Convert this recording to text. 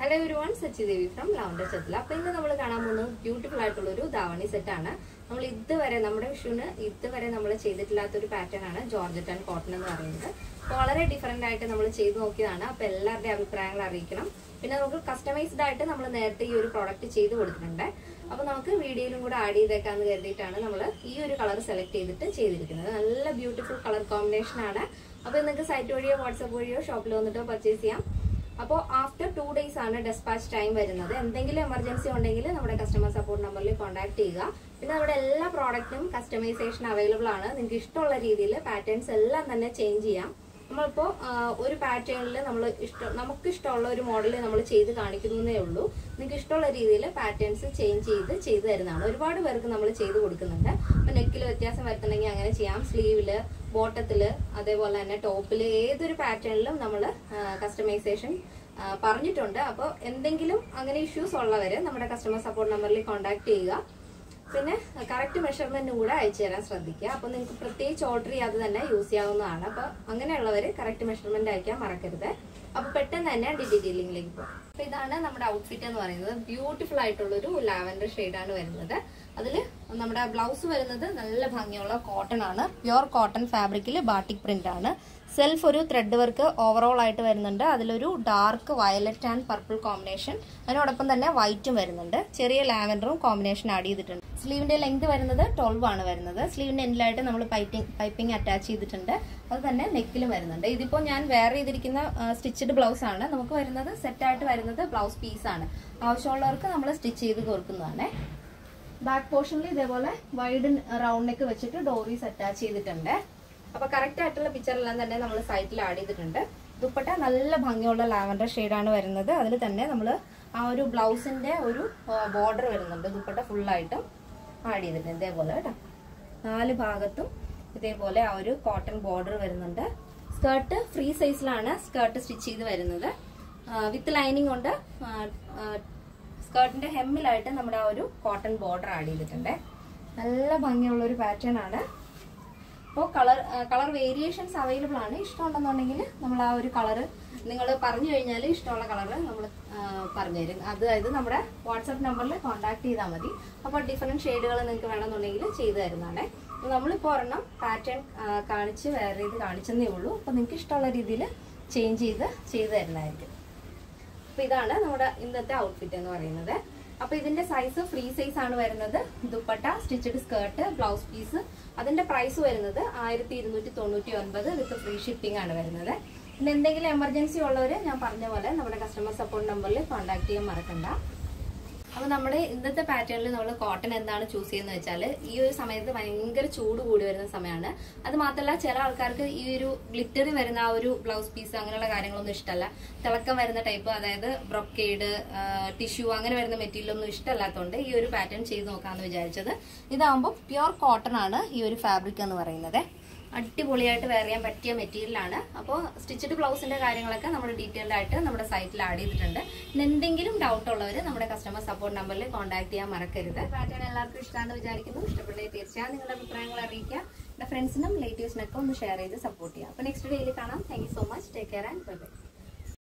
Hello everyone, Sachi Devi from Lavender Chatla. അപ്പോൾ ഇന്ന് നമ്മൾ കാണാൻ പോകുന്നത് ബ്യൂട്ടിഫുൾ ആയിട്ടുള്ള ഒരു ധാവണി സെറ്റ് ആണ്. നമ്മൾ ഇതുവരെ നമ്മുടെ വിഷുവിന് ഇതുവരെ നമ്മൾ ചെയ്തിട്ടില്ലാത്ത ഒരു പാറ്റേൺ ആണ് ജോർജറ്റ് ആൻഡ് കോട്ടൺ എന്ന് പറയുന്നത്. വളരെ ഡിഫറെന്റ് ആയിട്ട് നമ്മൾ ചെയ്തു നോക്കിയതാണ്. അപ്പോൾ എല്ലാവരുടെയും അഭിപ്രായങ്ങൾ അറിയിക്കണം. പിന്നെ നമുക്ക് കസ്റ്റമൈസ്ഡ് ആയിട്ട് നമ്മൾ നേരത്തെ ഈ ഒരു പ്രോഡക്റ്റ് ചെയ്തു കൊടുത്തിട്ടുണ്ട്. അപ്പോൾ നമുക്ക് വീഡിയോയിലും കൂടെ ആഡ് ചെയ്തേക്കാന്ന് കരുതിയിട്ടാണ് നമ്മൾ ഈ ഒരു കളർ സെലക്ട് ചെയ്തിട്ട് ചെയ്തിരിക്കുന്നത്. നല്ല ബ്യൂട്ടിഫുൾ കളർ കോമ്പിനേഷൻ ആണ്. അപ്പോൾ നിങ്ങൾക്ക് സൈറ്റ് വഴിയോ വാട്സാപ്പ് വഴിയോ ഷോപ്പിൽ വന്നിട്ടോ പർച്ചേസ് ചെയ്യാം. അപ്പോൾ ആഫ്റ്റർ 2 days ആണ് ഡെസ്പാച്ച് ടൈം വരുന്നത്. എന്തെങ്കിലും എമർജൻസി ഉണ്ടെങ്കിൽ നമ്മുടെ കസ്റ്റമർ സപ്പോർട്ട് നമ്പറിൽ കോൺടാക്ട് ചെയ്യുക. പിന്നെ നമ്മുടെ എല്ലാ പ്രോഡക്റ്റും കസ്റ്റമൈസേഷൻ അവൈലബിൾ ആണ്. നിങ്ങൾക്ക് ഇഷ്ടമുള്ള രീതിയിൽ പാറ്റേൺസ് എല്ലാം തന്നെ ചേഞ്ച് ചെയ്യാം. നമ്മളിപ്പോൾ ഒരു പാറ്റേണിൽ നമുക്ക് ഇഷ്ടമുള്ള ഒരു മോഡൽ നമ്മൾ ചെയ്ത് കാണിക്കുന്നതേ ഉള്ളൂ. നിങ്ങൾക്ക് ഇഷ്ടമുള്ള രീതിയിൽ പാറ്റേൺസ് ചെയ്ത് തരുന്നതാണ്. ഒരുപാട് പേർക്ക് നമ്മൾ ചെയ്ത് കൊടുക്കുന്നുണ്ട്. അപ്പോൾ നെക്കിൽ വ്യത്യാസം വരുത്തണമെങ്കിൽ അങ്ങനെ ചെയ്യാം. സ്ലീവിൽ, ബോട്ടത്തിൽ, അതേപോലെ തന്നെ ടോപ്പിൽ ഏതൊരു പാറ്റേണിലും നമ്മൾ കസ്റ്റമൈസേഷൻ പറഞ്ഞിട്ടുണ്ട്. അപ്പോൾ എന്തെങ്കിലും അങ്ങനെ ഇഷ്യൂസ് ഉള്ളവർ നമ്മുടെ കസ്റ്റമർ സപ്പോർട്ട് നമ്പറിൽ കോൺടാക്ട് ചെയ്യുക. പിന്നെ കറക്റ്റ് മെഷർമെന്റും കൂടെ അയച്ചു തരാൻ ശ്രദ്ധിക്കുക. അപ്പോൾ നിങ്ങൾക്ക് പ്രത്യേകിച്ച് ഓർഡർ ചെയ്യാതെ തന്നെ യൂസ് ചെയ്യാവുന്നതാണ്. അപ്പോൾ അങ്ങനെയുള്ളവർ കറക്റ്റ് മെഷർമെന്റ് അയക്കാൻ മറക്കരുത്. അപ്പോൾ പെട്ടെന്ന് തന്നെ ഡീറ്റെയിലിംഗിലേക്ക് പോകും. അപ്പോൾ ഇതാണ് നമ്മുടെ ഔട്ട്ഫിറ്റ് എന്ന് പറയുന്നത്. ബ്യൂട്ടിഫുൾ ആയിട്ടുള്ളൊരു ലാവൻഡർ ഷെയ്ഡാണ് വരുന്നത്. അതിൽ നമ്മുടെ ബ്ലൗസ് വരുന്നത് നല്ല ഭംഗിയുള്ള കോട്ടൺ ആണ്. പ്യുർ കോട്ടൺ ഫാബ്രിക്കിൽ ബാട്ടിക് പ്രിന്റ് ആണ്. സെൽഫ് ഒരു ത്രെഡ് വർക്ക് ഓവറോൾ ആയിട്ട് വരുന്നുണ്ട്. അതിലൊരു dark violet and purple combination, അതിനോടൊപ്പം തന്നെ വൈറ്റും വരുന്നുണ്ട്. ചെറിയ ലാവൻഡറും കോമ്പിനേഷൻ ആഡ് ചെയ്തിട്ടുണ്ട്. സ്ലീവിന്റെ ലെങ്ത് വരുന്നത് 12 ആണ് വരുന്നത്. സ്ലീവിന്റെ എൻഡിലായിട്ട് നമ്മൾ പൈപ്പിംഗ് അറ്റാച്ച് ചെയ്തിട്ടുണ്ട്. അത് തന്നെ നെക്കിലും വരുന്നുണ്ട്. ഇതിപ്പോൾ ഞാൻ വെയർ ചെയ്തിരിക്കുന്ന സ്റ്റിച്ചഡ് ബ്ലൗസ് ആണ്. നമുക്ക് വരുന്നത് സെറ്റായിട്ട് വരുന്നത് ബ്ലൗസ് പീസ് ആണ്. ആവശ്യമുള്ളവർക്ക് നമ്മൾ സ്റ്റിച്ച് ചെയ്ത് കൊടുക്കുന്നതാണ്. ബാക്ക് പോർഷനിൽ ഇതേപോലെ വൈഡ് റൗണ്ട് നെക്ക് വെച്ചിട്ട് ഡോറീസ് അറ്റാച്ച് ചെയ്തിട്ടുണ്ട്. അപ്പൊ കറക്റ്റ് ആയിട്ടുള്ള പിക്ചറെല്ലാം തന്നെ നമ്മൾ സൈറ്റിൽ ആഡ് ചെയ്തിട്ടുണ്ട്. ദുപ്പട്ട നല്ല ഭംഗിയുള്ള ലാവൻഡർ ഷെയ്ഡാണ് വരുന്നത്. അതിൽ തന്നെ നമ്മൾ ആ ഒരു ബ്ലൗസിന്റെ ഒരു ബോർഡർ വരുന്നുണ്ട്. ദുപ്പട്ട ഫുള്ളായിട്ടും ആഡ് ചെയ്തിട്ടുണ്ട്. ഇതേപോലെ കേട്ടോ, 4 ഭാഗത്തും ഇതേപോലെ ആ ഒരു കോട്ടൺ ബോർഡർ വരുന്നുണ്ട്. സ്കേർട്ട് ഫ്രീ സൈസിലാണ് സ്കേർട്ട് സ്റ്റിച്ച് ചെയ്ത് വരുന്നത്. വിത്ത് ലൈനിങ് കൊണ്ട് സ്കേർട്ടിന്റെ ഹെമ്മിലായിട്ട് നമ്മുടെ ആ ഒരു കോട്ടൺ ബോർഡർ ആഡ് ചെയ്തിട്ടുണ്ട്. നല്ല ഭംഗിയുള്ള ഒരു പാറ്റേൺ ആണ്. അപ്പോൾ കളർ വേരിയേഷൻസ് അവൈലബിൾ ആണ്. ഇഷ്ടമുണ്ടെന്നുണ്ടെങ്കിൽ നമ്മൾ ആ ഒരു കളർ നിങ്ങൾ പറഞ്ഞു കഴിഞ്ഞാൽ ഇഷ്ടമുള്ള കളർ നമ്മൾ പറഞ്ഞു തരും. അതായത് നമ്മുടെ വാട്സാപ്പ് നമ്പറിൽ കോൺടാക്ട് ചെയ്താൽ മതി. അപ്പോൾ ഡിഫറെൻറ്റ് ഷെയ്ഡുകൾ നിങ്ങൾക്ക് വേണമെന്നുണ്ടെങ്കിൽ ചെയ്തു തരുന്നതാണ്. നമ്മളിപ്പോൾ ഒരെണ്ണം പാറ്റേൺ വേറെ ചെയ്ത് കാണിച്ചെന്നേ ഉള്ളൂ. അപ്പോൾ നിങ്ങൾക്ക് ഇഷ്ടമുള്ള രീതിയിൽ ചെയ്ത് തരുന്നതായിരിക്കും. അപ്പോൾ ഇതാണ് നമ്മുടെ ഇന്നത്തെ ഔട്ട്ഫിറ്റ് എന്ന് പറയുന്നത്. അപ്പോൾ ഇതിന്റെ സൈസ് ഫ്രീ സൈസ് ആണ് വരുന്നത്. Dupatta, stitched skirt, blouse piece, അതിന്റെ പ്രൈസ് വരുന്നത് 1299 വിത്ത് ഫ്രീ ഷിപ്പിംഗ് ആണ് വരുന്നത്. പിന്നെ എന്തെങ്കിലും എമർജൻസി ഉള്ളവർ ഞാൻ പറഞ്ഞ പോലെ നമ്മുടെ കസ്റ്റമർ സപ്പോർട്ട് നമ്പറിൽ കോൺടാക്ട് ചെയ്യാൻ മറക്കണ്ട. അപ്പോൾ നമ്മുടെ ഇന്നത്തെ പാറ്റേണിൽ നമ്മൾ കോട്ടൺ എന്താണ് ചൂസ് ചെയ്യുന്നത് വെച്ചാൽ, ഈ ഒരു സമയത്ത് ഭയങ്കര ചൂട് കൂടി വരുന്ന സമയമാണ്. അത് മാത്രമല്ല ചില ആൾക്കാർക്ക് ഈ ഒരു ഗ്ലിറ്ററി വരുന്ന ആ ഒരു ബ്ലൗസ് പീസ് അങ്ങനെയുള്ള കാര്യങ്ങളൊന്നും ഇഷ്ടമല്ല. തിളക്കം വരുന്ന ടൈപ്പ്, അതായത് ബ്രൊക്കേഡ്, ടിഷ്യൂ അങ്ങനെ വരുന്ന മെറ്റീരിയൽ ഒന്നും ഇഷ്ടമല്ലാത്തതുകൊണ്ട് ഈ ഒരു പാറ്റേൺ ചെയ്ത് നോക്കാമെന്ന് വിചാരിച്ചത്. ഇതാകുമ്പോൾ പ്യുർ കോട്ടൺ ആണ് ഈ ഒരു ഫാബ്രിക് എന്ന് പറയുന്നത്. അടിപൊളിയായിട്ട് വെയർ ചെയ്യാൻ പറ്റിയ മെറ്റീരിയൽ ആണ്. അപ്പോൾ സ്റ്റിച്ചഡ് ബ്ലൗസിന്റെ കാര്യങ്ങളൊക്കെ നമ്മൾ ഡീറ്റെയിൽഡ് ആയിട്ട് നമ്മുടെ സൈറ്റിൽ ആഡ് ചെയ്തിട്ടുണ്ട്. പിന്നെ എന്തെങ്കിലും ഡൗട്ട് ഉള്ളവർ നമ്മുടെ കസ്റ്റമർ സപ്പോർട്ട് നമ്പറിൽ കോൺടാക്ട് ചെയ്യാൻ മറക്കരുത്. പാറ്റേൺ എല്ലാവർക്കും ഇഷ്ടമാണെന്ന് വിചാരിക്കുന്നു. ഇഷ്ടപ്പെട്ടെങ്കിൽ തീർച്ചയായും നിങ്ങളുടെ അഭിപ്രായങ്ങൾ അറിയിക്കുക. എൻ്റെ ഫ്രണ്ട്സിനും റിലേറ്റീവ്സിനൊക്കെ ഒന്ന് ഷെയർ ചെയ്ത് സപ്പോർട്ട് ചെയ്യുക. അപ്പോൾ നെക്സ്റ്റ് ഡേയിൽ കാണാം. Thank you so much. Take care and bye bye.